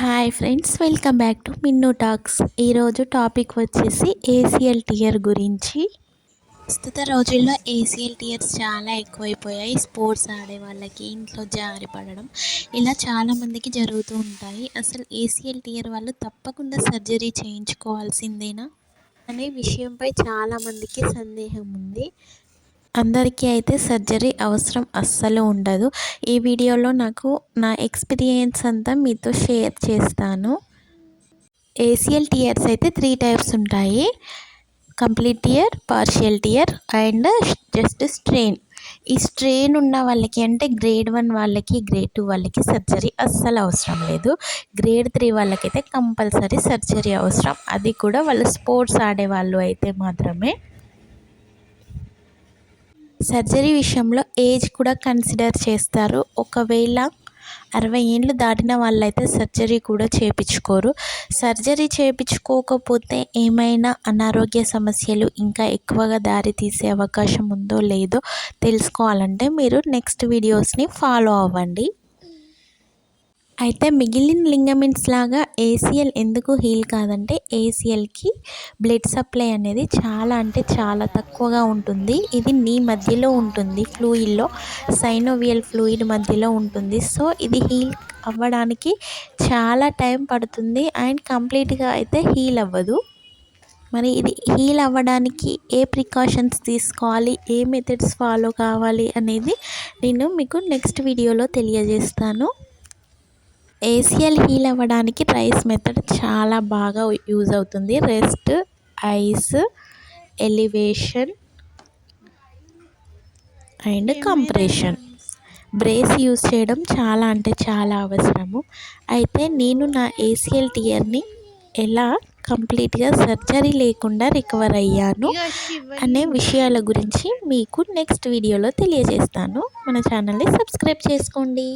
Hi friends, welcome back to Minnu talks. ఈరోజు topic వచ్చేసి ACL tear గురించి. ప్రస్తుత రోజుల్లో ఏసీఎల్ టియర్స్ చాలా ఎక్కువైపోయాయి. స్పోర్ట్స్ ఆడే వాళ్ళకి, ఇంట్లో జారి పడడం, ఇలా చాలామందికి జరుగుతూ ఉంటాయి. అసలు ఏసీఎల్ టియర్ వాళ్ళు తప్పకుండా సర్జరీ చేయించుకోవాల్సిందేనా అనే విషయంపై చాలామందికి సందేహం ఉంది. అందరికీ అయితే సర్జరీ అవసరం అస్సలు ఉండదు. ఈ వీడియోలో నా ఎక్స్పీరియన్స్ అంతా మీతో షేర్ చేస్తాను. ఏసీఎల్ టియర్స్ అయితే 3 టైప్స్ ఉంటాయి: complete tear, partial tear and just strain. ఈ స్ట్రెయిన్ ఉన్న వాళ్ళకి అంటే గ్రేడ్ 1 వాళ్ళకి, గ్రేడ్ 2 వాళ్ళకి సర్జరీ అస్సలు అవసరం లేదు. గ్రేడ్ 3 వాళ్ళకైతే కంపల్సరీ సర్జరీ అవసరం. అది కూడా వాళ్ళు స్పోర్ట్స్ ఆడేవాళ్ళు అయితే మాత్రమే. సర్జరీ విషయంలో ఏజ్ కూడా కన్సిడర్ చేస్తారు. ఒకవేళ 60 ఏళ్ళు దాటిన వాళ్ళైతే సర్జరీ కూడా చేయించుకోరు. సర్జరీ చేయించుకోకపోతే ఏమైనా అనారోగ్య సమస్యలు ఇంకా ఎక్కువగా దారి తీసే అవకాశం ఉందో లేదో తెలుసుకోవాలంటే మీరు నెక్స్ట్ వీడియోస్ని ఫాలో అవ్వండి. అయితే మిగిలిన లింగమెంట్స్ లాగా ఏసీఎల్ ఎందుకు హీల్ కాదంటే, ఏసీఎల్కి బ్లడ్ సప్లై అనేది చాలా అంటే చాలా తక్కువగా ఉంటుంది. ఇది నీ మధ్యలో ఉంటుంది, ఫ్లూయిడ్లో, సైనోవియల్ ఫ్లూయిడ్ మధ్యలో ఉంటుంది. సో ఇది హీల్ అవ్వడానికి చాలా టైం పడుతుంది అండ్ కంప్లీట్గా అయితే హీల్ అవ్వదు. మరి ఇది హీల్ అవ్వడానికి ఏ ప్రికాషన్స్ తీసుకోవాలి, ఏ మెథడ్స్ ఫాలో కావాలి అనేది నేను మీకు నెక్స్ట్ వీడియోలో తెలియజేస్తాను. ఏసీఎల్ హీల్ అవ్వడానికి రైస్ మెథడ్ చాలా బాగా యూజ్ అవుతుంది. Rest, ice, elevation and compression. Brace use చేయడం చాలా అంటే చాలా అవసరము. అయితే నేను నా ఏసీఎల్ టియర్ని ఎలా కంప్లీట్గా సర్జరీ లేకుండా రికవర్ అయ్యాను అనే విషయాల గురించి మీకు నెక్స్ట్ వీడియోలో తెలియజేస్తాను. మన ఛానల్ని సబ్స్క్రైబ్ చేసుకోండి.